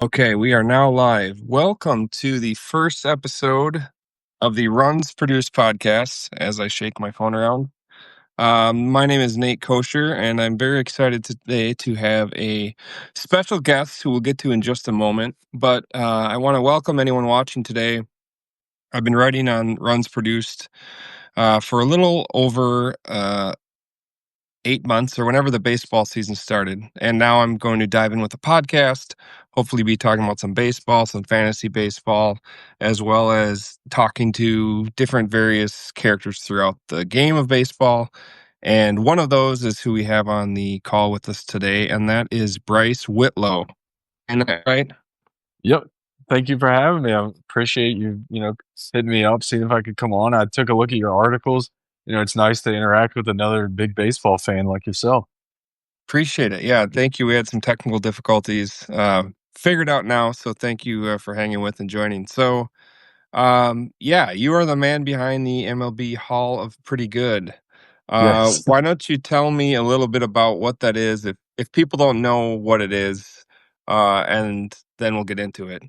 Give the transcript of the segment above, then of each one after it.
Okay, we are now live. Welcome to the first episode of the Runs Produced podcast as I shake my phone around. My name is Nate Kosher, and I'm very excited today to have a special guest who we'll get to in just a moment. But I want to welcome anyone watching today. I've been writing on Runs Produced for a little over 8 months or whenever the baseball season started. And now I'm going to dive in with a podcast, hopefully be talking about some baseball, some fantasy baseball, as well as talking to different various characters throughout the game of baseball. And one of those is who we have on the call with us today, and that is Bryce Whitlow. And right? Yep. Thank you for having me. I appreciate you, hitting me up, seeing if I could come on. I took a look at your articles. It's nice to interact with another big baseball fan like yourself. Appreciate it. Yeah, thank you. We had some technical difficulties. Figured out now, so thank you for hanging with and joining. So, yeah, you are the man behind the MLB Hall of Pretty Good. Yes. Why don't you tell me a little bit about what that is, if people don't know what it is, and then we'll get into it.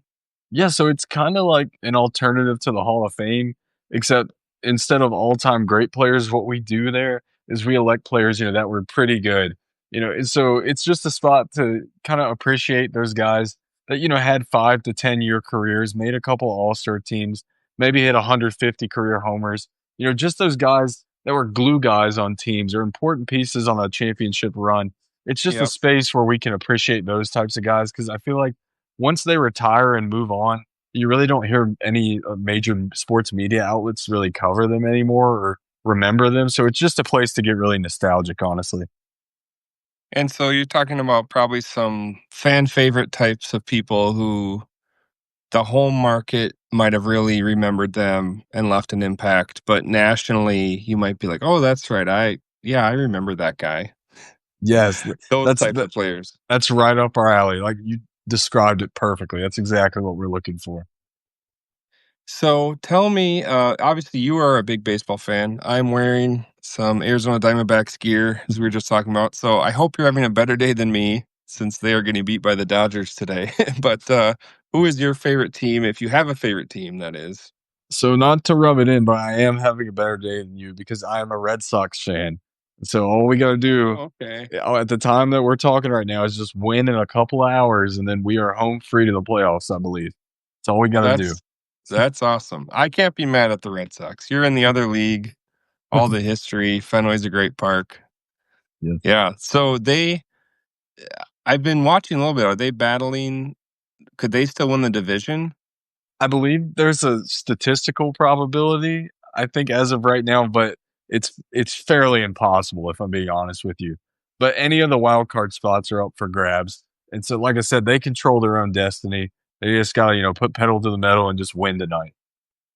Yeah, so it's kind of like an alternative to the Hall of Fame, except instead of all-time great players, what we do there is we elect players, that were pretty good. And so it's just a spot to kind of appreciate those guys that, had 5 to 10 year careers, made a couple all-star teams, maybe hit 150 career homers. Just those guys that were glue guys on teams or important pieces on a championship run. It's just a Yep. space where we can appreciate those types of guys because I feel like once they retire and move on, you really don't hear any major sports media outlets really cover them anymore or remember them. So it's just a place to get really nostalgic, honestly. And so you're talking about probably some fan favorite types of people who the home market might have really remembered them and left an impact, but nationally you might be like, "Oh, that's right. I remember that guy." Yes, Those that's types of players. that's right up our alley. Like you described it perfectly. That's exactly what we're looking for. So tell me, obviously you are a big baseball fan. I'm wearing some Arizona Diamondbacks gear, as we were just talking about. So I hope you're having a better day than me since they are getting beat by the Dodgers today. But who is your favorite team, if you have a favorite team, that is? So not to rub it in, but I am having a better day than you because I am a Red Sox fan. So all we got to do Okay. at the time that we're talking right now is just win in a couple of hours, and then we are home free to the playoffs. I believe that's all we got to do. That's that's awesome. I can't be mad at the Red Sox. You're in the other league, all the history. Fenway's a great park. Yeah. Yeah. So I've been watching a little bit. Are they battling? Could they still win the division? I believe there's a statistical probability, I think, as of right now, but it's fairly impossible if I'm being honest with you. But any of the wild card spots are up for grabs. And so, like I said, they control their own destiny. They just gotta, put pedal to the metal and just win tonight.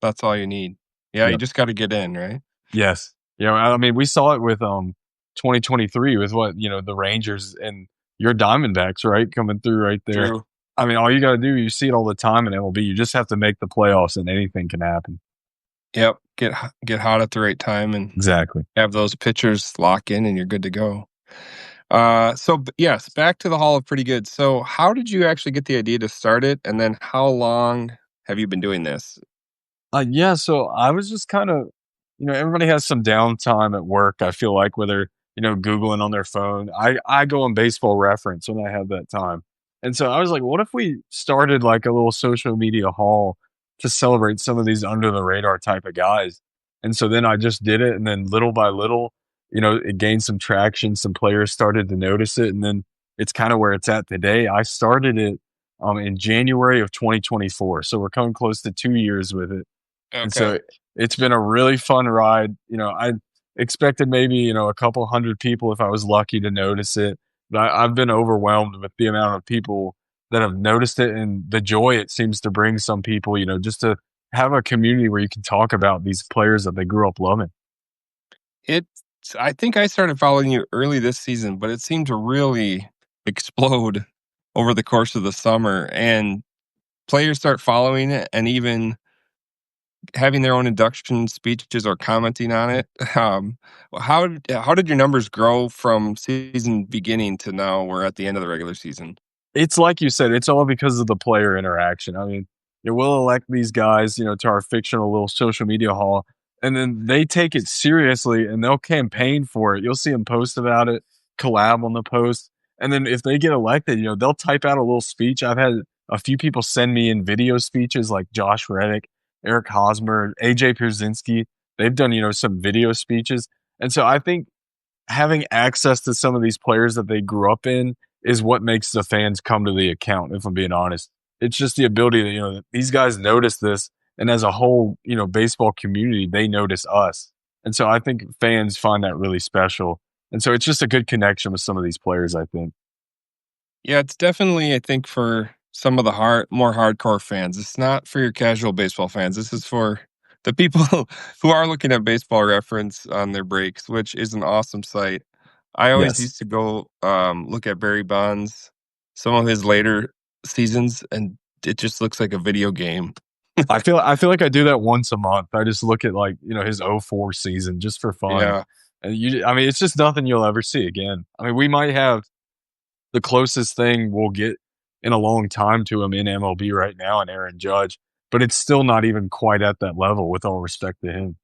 That's all you need. Yeah, you Yep. just got to get in, right? Yes. I mean, we saw it with 2023 with the Rangers and your Diamondbacks, right? Coming through right there. True. I mean, all you gotta do, you see it all the time in MLB. You just have to make the playoffs and anything can happen. Yep. Get hot at the right time and Exactly. have those pitchers lock in, and you're good to go. Yes, back to the Hall of Pretty Good. So, how did you actually get the idea to start it, and then how long have you been doing this? Yeah, so I was just kind of, everybody has some downtime at work. I feel like whether Googling on their phone. I go on Baseball Reference when I have that time, and so I was like, what if we started like a little social media hall to celebrate some of these under the radar type of guys? And so then I just did it, and then little by little, it gained some traction. Some players started to notice it, and then it's kind of where it's at today. I started it in January of 2024, so we're coming close to 2 years with it, and Okay. so it's been a really fun ride. I expected maybe, a couple hundred people if I was lucky to notice it. But I've been overwhelmed with the amount of people that have noticed it and the joy it seems to bring some people, just to have a community where you can talk about these players that they grew up loving. It's I think I started following you early this season, but it seemed to really explode over the course of the summer, and players start following it and even having their own induction speeches or commenting on it. How did your numbers grow from season beginning to now we're at the end of the regular season? It's like you said, it's all because of the player interaction. I mean, we'll elect these guys, to our fictional little social media hall, and then they take it seriously and they'll campaign for it. You'll see them post about it, collab on the post, and then if they get elected, they'll type out a little speech. I've had a few people send me in video speeches like Josh Reddick, Eric Hosmer, AJ Pierzynski. They've done, some video speeches. And so I think having access to some of these players that they grew up in is what makes the fans come to the account, if I'm being honest. It's just the ability that, these guys notice this, and as a whole, baseball community, they notice us. And so I think fans find that really special. And so it's just a good connection with some of these players, I think. Yeah, it's definitely, I think, for some of the more hardcore fans. It's not for your casual baseball fans. This is for the people who are looking at Baseball Reference on their breaks, which is an awesome site. I always Yes. used to go look at Barry Bonds, some of his later seasons, and it just looks like a video game. I feel like I do that once a month. I just look at like, his '04 season just for fun. Yeah, And I mean, it's just nothing you'll ever see again. I mean, we might have the closest thing we'll get in a long time to him in MLB right now and Aaron Judge, but it's still not even quite at that level with all respect to him.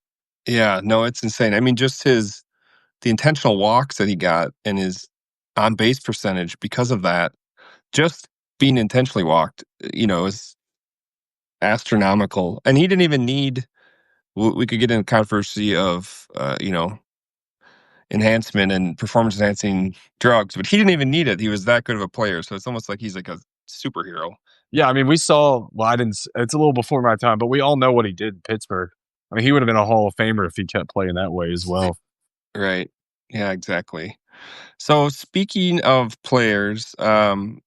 yeah, no, it's insane. I mean, just the intentional walks that he got and his on base percentage because of that, just being intentionally walked, is astronomical. And he didn't even need, we could get into controversy of, enhancement and performance enhancing drugs, but he didn't even need it. He was that good of a player. So it's almost like he's like a superhero. Yeah, I mean, we saw, well, I didn't, it's a little before my time, but we all know what he did in Pittsburgh. I mean, he would have been a Hall of Famer if he kept playing that way as well. Right. Yeah, exactly. So speaking of players, who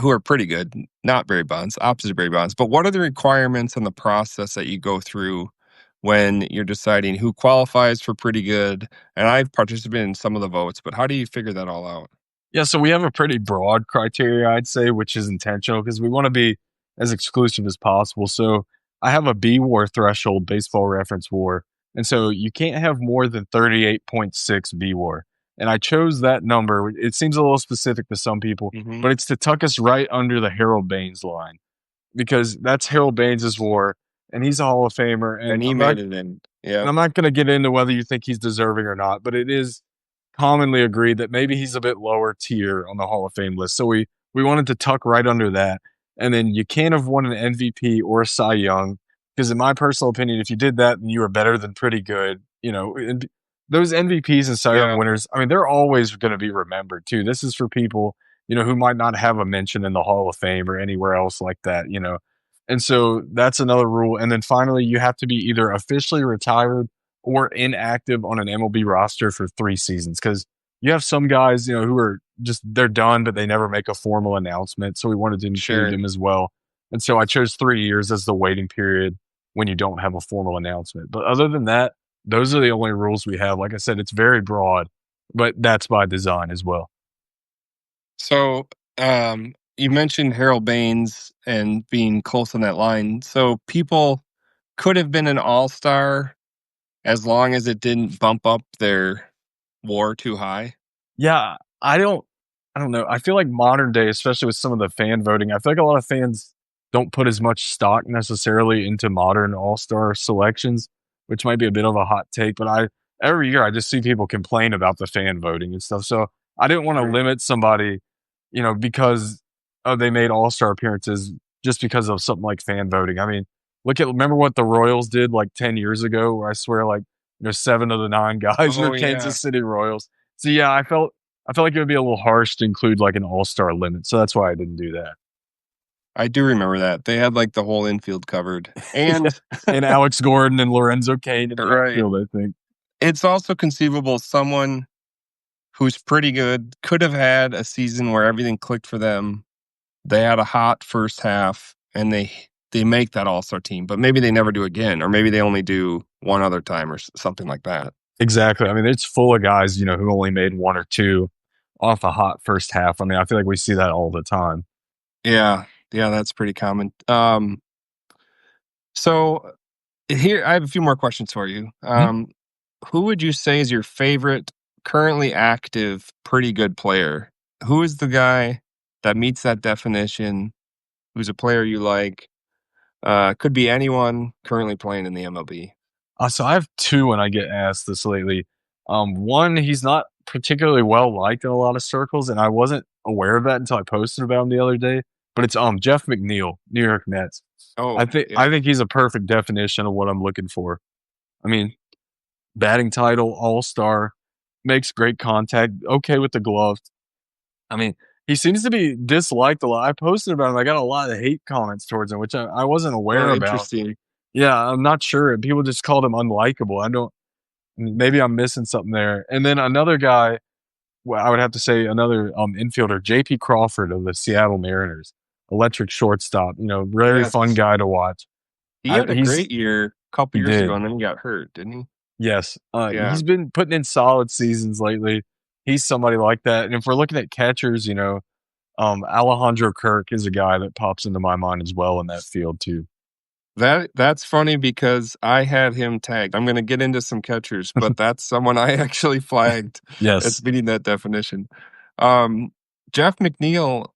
are pretty good, not Barry Bonds, opposite of Barry Bonds, but what are the requirements and the process that you go through when you're deciding who qualifies for pretty good? And I've participated in some of the votes, but how do you figure that all out? Yeah, so we have a pretty broad criteria, I'd say, which is intentional because we want to be as exclusive as possible. So I have a B war threshold, baseball reference war. And so you can't have more than 38.6 B war. And I chose that number. It seems a little specific to some people, Hmm. but it's to tuck us right under the Harold Baines line because that's Harold Baines' war. And he's a Hall of Famer. And he made it in. And Yeah, I'm not going to get into whether you think he's deserving or not, but it is commonly agreed that maybe he's a bit lower tier on the Hall of Fame list. So we wanted to tuck right under that. And then you can't have won an MVP or a Cy Young because, in my personal opinion, if you did that, then you were better than pretty good. And those MVPs and Cy Young yeah, winners, I mean, they're always going to be remembered too. This is for people who might not have a mention in the Hall of Fame or anywhere else like that. And so that's another rule. And then finally, you have to be either officially retired or inactive on an MLB roster for 3 seasons because you have some guys, who are just they're done, but they never make a formal announcement. So we wanted to include sure. them as well. And so I chose 3 years as the waiting period when you don't have a formal announcement. But other than that, those are the only rules we have. Like I said, it's very broad, but that's by design as well. So, you mentioned Harold Baines and being close on that line. So people could have been an all-star as long as it didn't bump up their WAR too high. Yeah, I don't know. I feel like modern day, especially with some of the fan voting, I feel like a lot of fans don't put as much stock necessarily into modern all-star selections, which might be a bit of a hot take, but I every year I just see people complain about the fan voting and stuff. So I didn't want to Sure. limit somebody, because they made all-star appearances just because of something like fan voting. I mean, remember what the Royals did like 10 years ago, where I swear like, 7 of the 9 guys Oh, were yeah. Kansas City Royals. So yeah, I felt like it would be a little harsh to include like an all-star limit. So that's why I didn't do that. I do remember that. They had, like, the whole infield covered. Yeah. And And Alex Gordon and Lorenzo Cain in the right. outfield, I think. It's also conceivable someone who's pretty good could have had a season where everything clicked for them. They had a hot first half, and they make that all-star team, but maybe they never do again, or maybe they only do one other time or something like that. Exactly. I mean, it's full of guys, who only made one or two off a hot first half. I mean, I feel like we see that all the time. Yeah. Yeah, that's pretty common. So here I have a few more questions for you. Mhm. Who would you say is your favorite currently active pretty good player? Who is the guy that meets that definition, who's a player you like. Could be anyone currently playing in the MLB. So I have 2 when I get asked this lately. One, he's not particularly well liked in a lot of circles, and I wasn't aware of that until I posted about him the other day. But it's Jeff McNeil, New York Mets. I Oh, think yeah. I think he's a perfect definition of what I'm looking for. I mean, batting title, all-star, makes great contact, okay with the glove. I mean, he seems to be disliked a lot. I posted about him. I got a lot of hate comments towards him, which I wasn't Oh, aware about. interesting. Yeah, I'm not sure. People just called him unlikable. I don't maybe I'm missing something there. And then another guy, well, I would have to say another infielder, JP Crawford of the Seattle Mariners, electric shortstop. Very fun Yes. guy to watch. He had a He's great year a couple he years ago, did. and then he got hurt, didn't he? Yes. Yeah. He's been putting in solid seasons lately. He's somebody like that. And if we're looking at catchers, Alejandro Kirk is a guy that pops into my mind as well in that field too. That's funny because I had him tagged. I'm gonna get into some catchers, but that's someone I actually flagged as Yes. meeting that definition. Um, Jeff McNeil,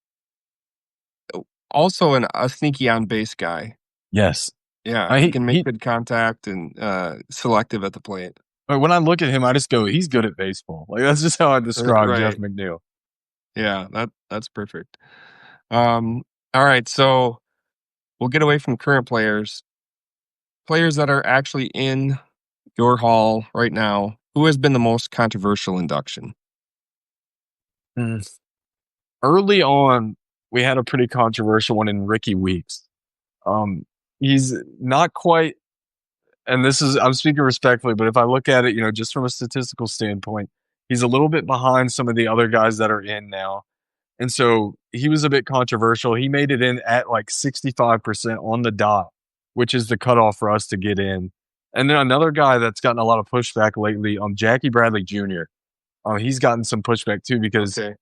also a sneaky on base guy. Yes. Yeah, I he he, can make he good contact and selective at the plate. when I look at him, I just go, he's good at baseball. Like that's just how I describe Jeff Right. McNeil. Yeah, that's perfect. All right, so we'll get away from current players. Players that are actually in your hall right now. Who has been the most controversial induction? Mm. Early on, we had a pretty controversial one in Ricky Weeks. Um, he's not quite, and this is I'm speaking respectfully, but if I look at it, just from a statistical standpoint, he's a little bit behind some of the other guys that are in now. And so he was a bit controversial. He made it in at like 65% on the dot, which is the cutoff for us to get in. And then another guy that's gotten a lot of pushback lately, Jackie Bradley Jr. He's gotten some pushback too because Okay.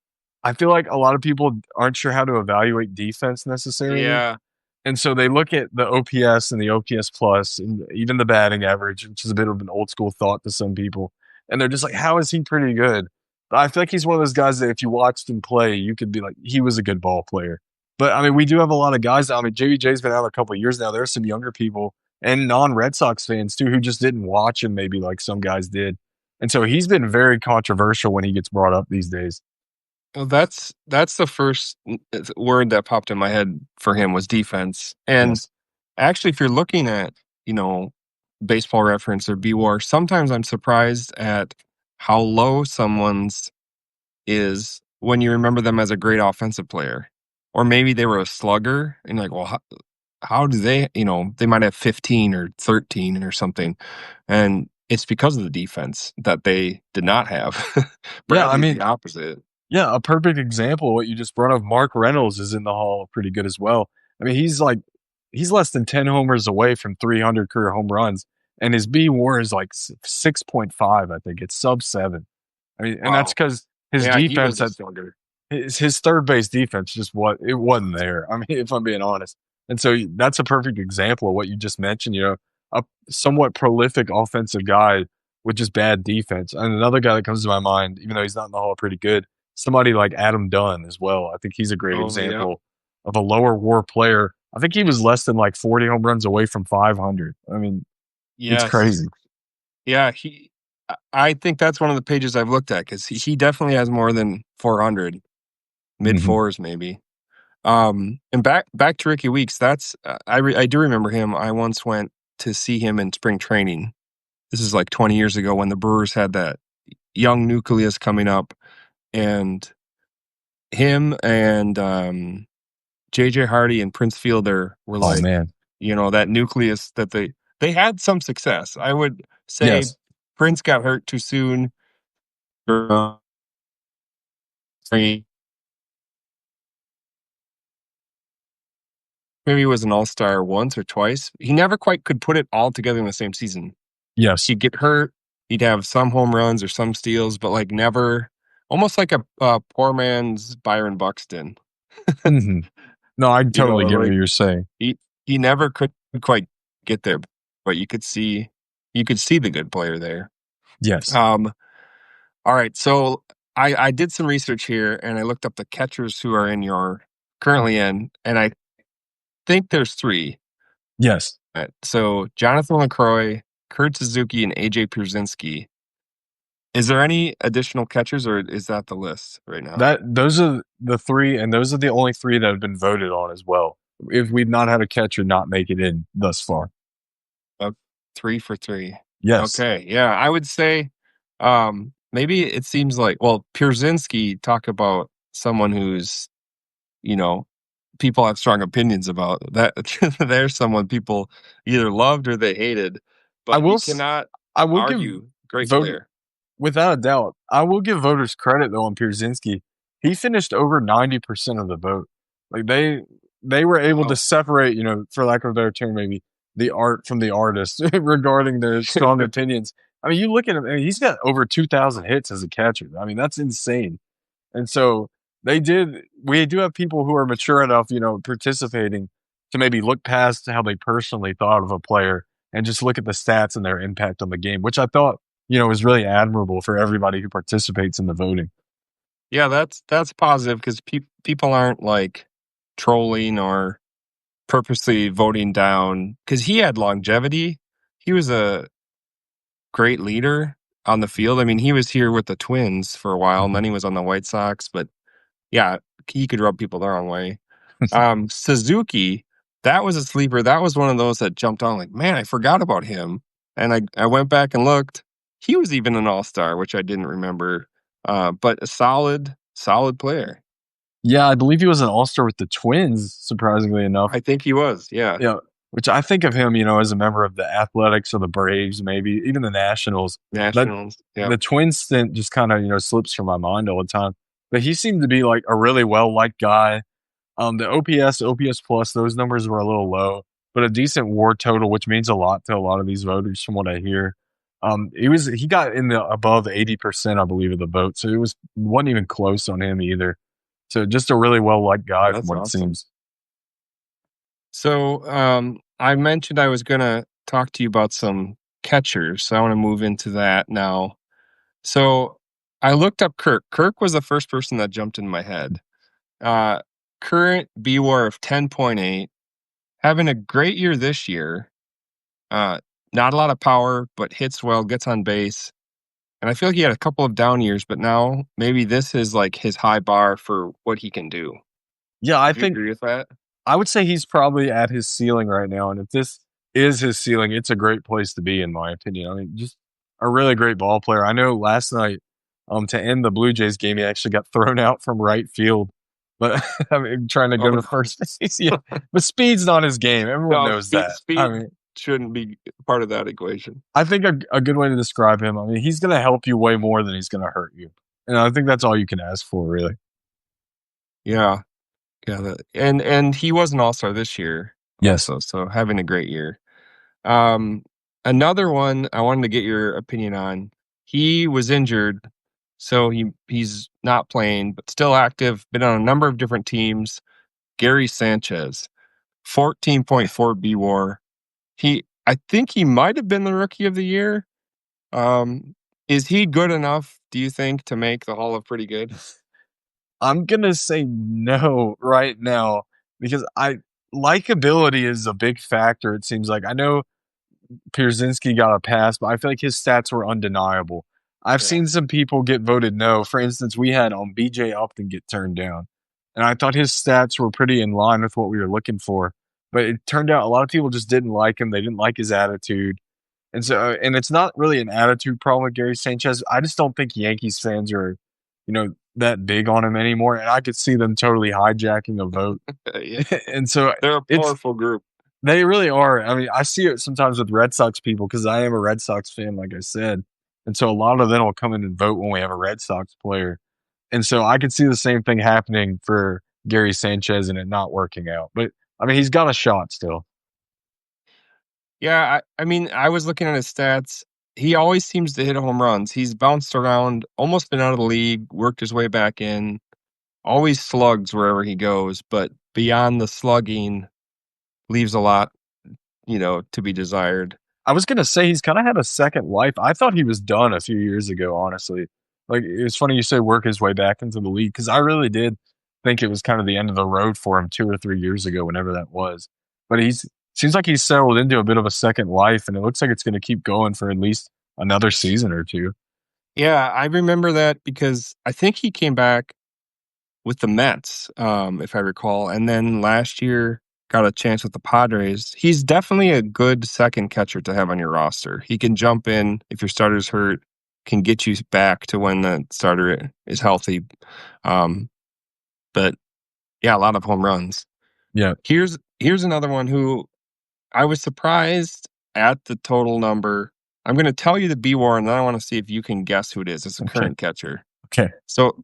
I feel like a lot of people aren't sure how to evaluate defense necessarily. Yeah. And so they look at the OPS and the OPS plus and even the batting average, which is a bit of an old school thought to some people. And they're just like, how is he pretty good? But I feel like he's one of those guys that if you watched him play, you could be like, he was a good ball player. But I mean, we do have a lot of guys. I mean, JBJ's been out a couple of years now. There's some younger people and non Red Sox fans too who just didn't watch him maybe like some guys did. And so he's been very controversial when he gets brought up these days. Well, that's the first word that popped in my head for him was defense. And Yes. actually, if you're looking at, you know, baseball reference or BWAR, sometimes I'm surprised at how low someone's is when you remember them as a great offensive player. Or maybe they were a slugger and you're like, well, how do they, they might have 15 or 13 or something. And it's because of the defense that they did not have. Yeah. I Bradley's mean, the opposite. yeah, a perfect example of what you just brought up. Mark Reynolds is in the Hall pretty good as well. I mean, he's less than 10 homers away from 300 career home runs, and his B WAR is like 6.5. I think it's sub 7. I mean, and that's Wow. because his Yeah, he defense was a at slugger. his third base defense just it wasn't there. I mean, if I'm being honest, and so that's a perfect example of what you just mentioned. A somewhat prolific offensive guy with just bad defense. And another guy that comes to my mind, even though he's not in the Hall, pretty good. Somebody like Adam Dunn as well. I think he's a great Oh, yeah. example of a lower WAR player. I think he was less than like 40 home runs away from 500. I mean, it's Yes. crazy. Yeah, I think that's one of the pages I've looked at because he definitely has more than 400, mid Mhm. fours maybe. And back to Ricky Weeks. That's I do remember him. I once went to see him in spring training. This is like 20 years ago when the Brewers had that young nucleus coming up, and him and JJ Hardy and Prince Fielder were Oh like, man. that nucleus that they had some success. I would say Yes. Prince got hurt too soon. Maybe he was an all-star once or twice. He never quite could put it all together in the same season. Yes. He'd get hurt. He'd have some home runs or some steals, but like never, almost like a poor man's Byron Buxton. Mhm. No, I totally get what Like you're saying. he he never could quite get there, but you could see the good player there. Yes. Um, all right, so I did some research here and I looked up the catchers who are in your currently in, and I think there's three. Yes. So Jonathan LaCroix, Kurt Suzuki, and AJ Pierzynski. Is there any additional catchers, or is that the list right now? Those are the three, and those are the only three that have been voted on as well. If we've not had a catcher not make it in thus far. Uh, 3 for 3. Yes. Okay, yeah, I would say, maybe it seems like, well, Pierzynski, talk about someone who's, you know, people have strong opinions about. That there's someone people either loved or they hated, I but will you s cannot I will give argue, great vote player. without a doubt. I will give voters credit though on Pierzynski. He finished over 90% of the vote. Like they were able to Wow. separate, for lack of a better term, maybe the art from the artist regarding their strong opinions. I mean, you look at him, I mean, he's got over 2,000 hits as a catcher. I mean, that's insane. And so we do have people who are mature enough, participating to maybe look past how they personally thought of a player and just look at the stats and their impact on the game, which I thought, was really admirable for everybody who participates in the voting. Yeah, that's positive because people aren't, like, trolling or purposely voting down because he had longevity. He was a great leader on the field. I mean, he was here with the Twins for a while, and then Mhm. he was on the White Sox, but, yeah, he could rub people the wrong way. Suzuki, that was a sleeper. That was one of those that jumped on like, "Man, I forgot about him." And I went back and looked. He was even an all-star, which I didn't remember, but a solid player. Yeah, I believe he was an all-star with the Twins, surprisingly enough. I think he was, yeah. Yeah, which I think of him, as a member of the Athletics or the Braves, maybe even the Nationals. That Nationals, yep. the Twins stint just kind of, slips from my mind all the time. But he seemed to be like a really well-liked guy. The OPS plus, those numbers were a little low, but a decent WAR total, which means a lot to a lot of these voters, from what I hear. He got in the above 80%, I believe, of the vote, so it wasn't even close on him either. So just a really well liked guy from That's what it awesome. seems. So, I mentioned I was gonna talk to you about some catchers, so I wanna move into that now. So, I looked up Kirk. Kirk was the first person that jumped in my head. Uh, Current BWAR of 10.8, having a great year this year. Uh, Not a lot of power, but hits well, gets on base. And I feel like he had a couple of down years, but now maybe this is like his high bar for what he can do. Yeah, Do you agree with that? I would say he's probably at his ceiling right now, and if this is his ceiling, it's a great place to be, in my opinion. I mean, just a really great ball player. I know last night, to end the Blue Jays game, he actually got thrown out from right field, but I mean, trying to Oh go to no. first base. Yeah, but speed's not his game. Everyone No, knows that. I speed mean, shouldn't be part of that equation. I think a good way to describe him. I mean, he's going to help you way more than he's going to hurt you, and I think that's all you can ask for, really. Yeah. Yeah, and he was an all-star this year Yes. also, so having a great year. Um, Another one I wanted to get your opinion on. He was injured, so he's not playing, but still active, been on a number of different teams. Gary Sanchez, 14.4 BWAR. I think he might have been the rookie of the year. Is he good enough, do you think, to make the Hall of Pretty Good? I'm gonna say no right now because I likability is a big factor. It seems like I know Pierzynski got a pass, but I feel like his stats were undeniable. I've Yeah. seen some people get voted no. For instance, we had BJ Upton get turned down, and I thought his stats were pretty in line with what we were looking for. But it turned out a lot of people just didn't like him. They didn't like his attitude. And so, and it's not really an attitude problem with Gary Sanchez. I just don't think Yankees fans are, that big on him anymore. And I could see them totally hijacking a vote. Yeah, And so they're a it's, powerful group. they really are. I mean, I see it sometimes with Red Sox people because I am a Red Sox fan, like I said. And so a lot of them will come in and vote when we have a Red Sox player. And so I could see the same thing happening for Gary Sanchez and it not working out. But I mean, he's got a shot still. Yeah, I mean, I was looking at his stats. He always seems to hit home runs. He's bounced around, almost been out of the league, worked his way back in, always slugs wherever he goes, but beyond the slugging, leaves a lot, to be desired. I was gonna say he's kinda had a second life. I thought he was done a few years ago, honestly. Like, it's funny you say work his way back into the league because I really did think it was kind of the end of the road for him 2 or 3 years ago, whenever that was. But he's seems like he's settled into a bit of a second life, and it looks like it's gonna keep going for at least another season or 2. Yeah, I remember that because I think he came back with the Mets, if I recall, and then last year got a chance with the Padres. He's definitely a good second catcher to have on your roster. He can jump in if your starter's hurt, can get you back to when the starter is healthy. Um, but yeah, a lot of home runs. Yeah. Here's another one who I was surprised at the total number. I'm going to tell you the B war, and then I want to see if you can guess who it is. It's a Okay. current catcher. Okay. So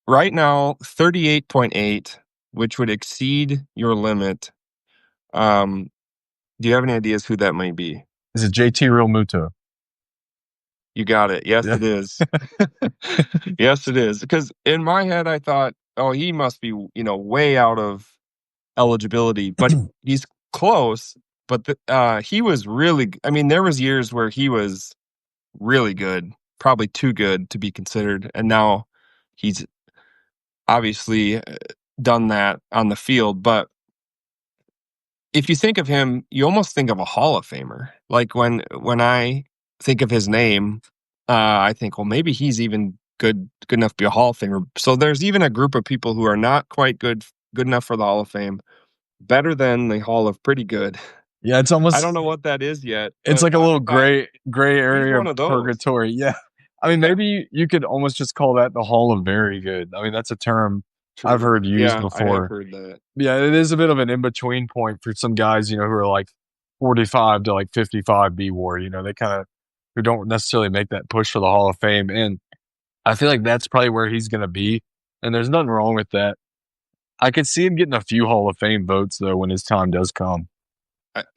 right now, 38.8, which would exceed your limit. Do you have any ideas who that might be? Is it JT Realmuto? You got it. Yes, Yeah. it is. Yes, it is. Because in my head, I thought, oh, he must be, way out of eligibility, but he's close. But he was really. I mean, there was years where he was really good, probably too good to be considered, and now he's obviously done that on the field. But if you think of him, you almost think of a Hall of Famer. Like when I think of his name, I think, well, maybe he's even good enough to be a Hall of Famer. So there's even a group of people who are not quite good enough for the Hall of Fame, better than the Hall of pretty good. Yeah, it's I don't almost know what that is yet, it's but like a I little thought gray he's area one of of those. purgatory. Yeah. I mean, Yeah, maybe you could almost just call that the Hall of Very Good. I mean, that's a term I've true. heard used Yeah, I have before. heard that. Yeah, it is a bit of an in-between point for some guys, who are like 45 to like 55 B War, they kinda who don't necessarily make that push for the Hall of Fame, and I feel like that's probably where he's gonna be, and there's nothing wrong with that. I could see him getting a few Hall of Fame votes, though, when his time does come.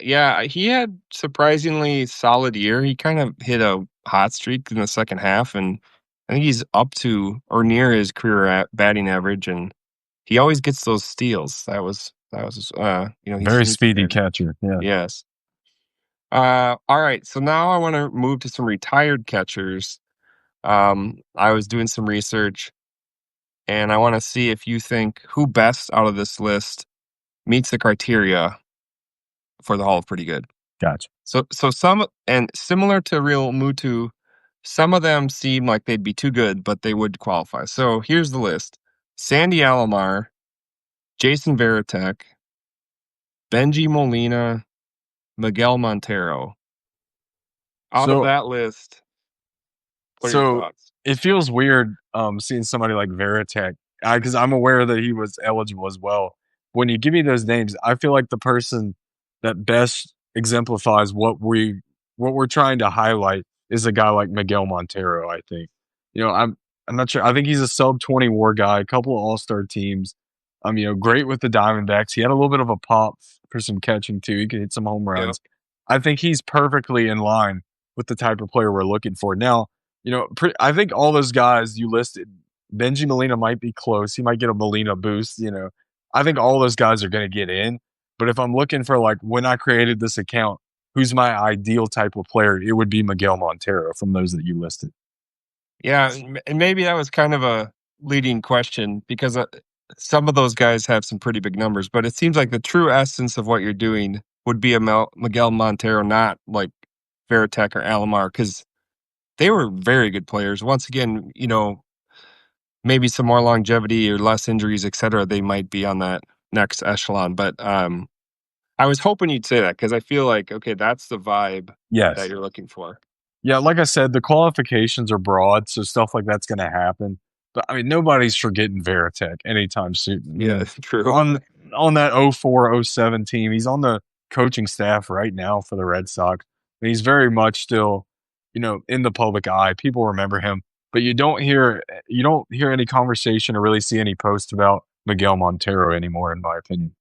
Yeah, he had surprisingly solid year. He kind of hit a hot streak in the second half, and I think he's up to or near his career batting average, and he always gets those steals. He's Very sneaky speedy there. catcher, yeah, Yes. All right. So now I want to move to some retired catchers. I was doing some research, and I want to see if you think who best out of this list meets the criteria for the Hall of Pretty Good. gotcha. So some and similar to Real Mutu, some of them seem like they'd be too good, but they would qualify. So here's the list: Sandy Alomar, Jason Varitek, Benji Molina, Miguel Montero. Out of So that list, what are your So thoughts? it feels weird, seeing somebody like Veritek, because I'm aware that he was eligible as well. When you give me those names, I feel like the person that best exemplifies what we're trying to highlight is a guy like Miguel Montero. I think, I'm not sure. I think he's a sub 20 WAR guy, a couple of All Star teams. Great with the Diamondbacks. He had a little bit of a pop for some catching too. He could hit some home Yep. runs. I think he's perfectly in line with the type of player we're looking for now. I think all those guys you listed, Benji Molina might be close. He might get a Molina boost. I think all those guys are going to get in. But if I'm looking for like when I created this account, who's my ideal type of player, it would be Miguel Montero from those that you listed. Yeah, and maybe that was kind of a leading question because some of those guys have some pretty big numbers, but it seems like the true essence of what you're doing would be a Miguel Montero, not like Veritek or Alomar, because they were very good players. Once again, maybe some more longevity or less injuries, et cetera, they might be on that next echelon. But I was hoping you'd say that because I feel like, okay, that's the vibe that Yes. you're looking for. Yeah, like I said, the qualifications are broad, so stuff like that's going to happen. But I mean, nobody's forgetting Veritek anytime soon. Yeah, true. On that 04-07 team, he's on the coaching staff right now for the Red Sox. And he's very much still, in the public eye. People remember him, but you don't hear any conversation or really see any posts about Miguel Montero anymore, in my opinion.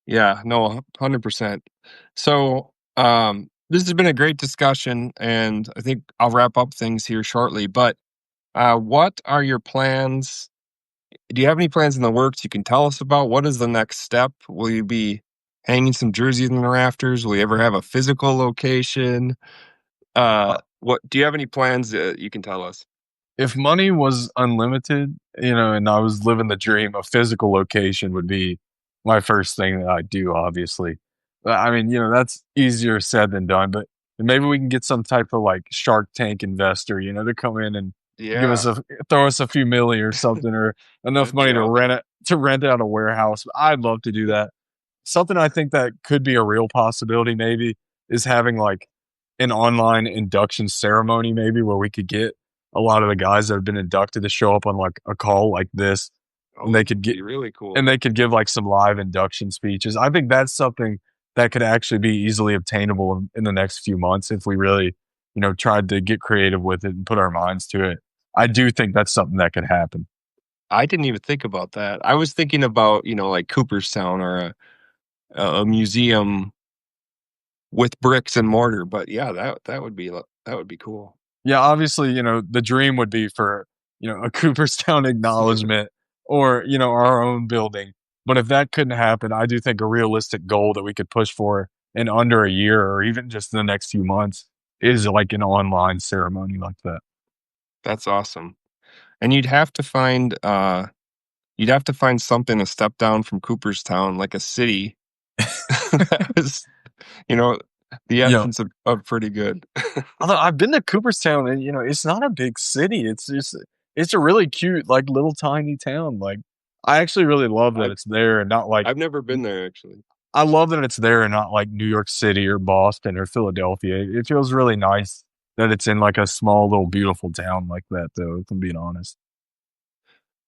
Yeah, no, 100%. So, this has been a great discussion, and I think I'll wrap up things here shortly. But what are your plans? Do you have any plans in the works you can tell us about? What is the next step? Will you be hanging some jerseys in the rafters? Will you ever have a physical location? What do you have any plans that you can tell us? if money was unlimited, and I was living the dream, a physical location would be my first thing that I'd do, obviously. But, I mean, that's easier said than done, but maybe we can get some type of, like, Shark Tank investor, to come in and give us Yeah, a throw us a few milli or something, or enough that'd be money to awesome. rent out a warehouse. I'd love to do that. Something I think that could be a real possibility maybe is having, like, an online induction ceremony maybe where we could get a lot of the guys that have been inducted to show up on, like, a call like this, and Oh, they that'd could get be really cool. and they could give, like, some live induction speeches. I think that's something that could actually be easily obtainable in the next few months if we really, tried to get creative with it and put our minds to it. I do think that's something that could happen. I didn't even think about that. I was thinking about, like Cooperstown or a museum with bricks and mortar, but yeah, that would be cool. Yeah, obviously, the dream would be for, a Cooperstown acknowledgement or, our own building. But if that couldn't happen, I do think a realistic goal that we could push for in under a year or even just in the next few months is like an online ceremony like that. That's awesome. And you'd have to find something a step down from Cooperstown, like a city that was, you know, the You know, essence of pretty good. although I've been to Cooperstown and, it's not a big city. It's a really cute, like little tiny town. Like I actually really love that I've it's there and not like I've never been there actually. I love that it's there and not like New York City or Boston or Philadelphia. It feels really nice that it's in like a small little beautiful town like that though, if I'm being honest.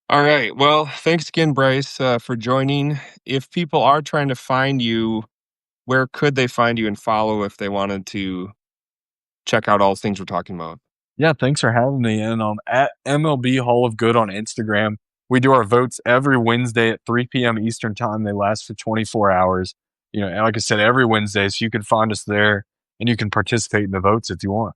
All right. Well, thanks again, Bryce, for joining. If people are trying to find you, where could they find you and follow if they wanted to check out all the things we're talking about? Yeah, thanks for having me. And at MLB Hall of Good on Instagram, we do our votes every Wednesday at 3 p.m. Eastern time. They last for 24 hours. And like I said, every Wednesday, so you can find us there and you can participate in the votes if you want.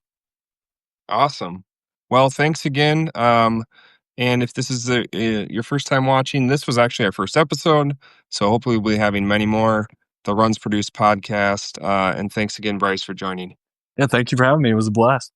Awesome. Well, thanks again. And if this is your first time watching, this was actually our first episode. So hopefully we'll be having many more. The Runs Produced podcast. And thanks again, Bryce, for joining. Yeah, thank you for having me. It was a blast.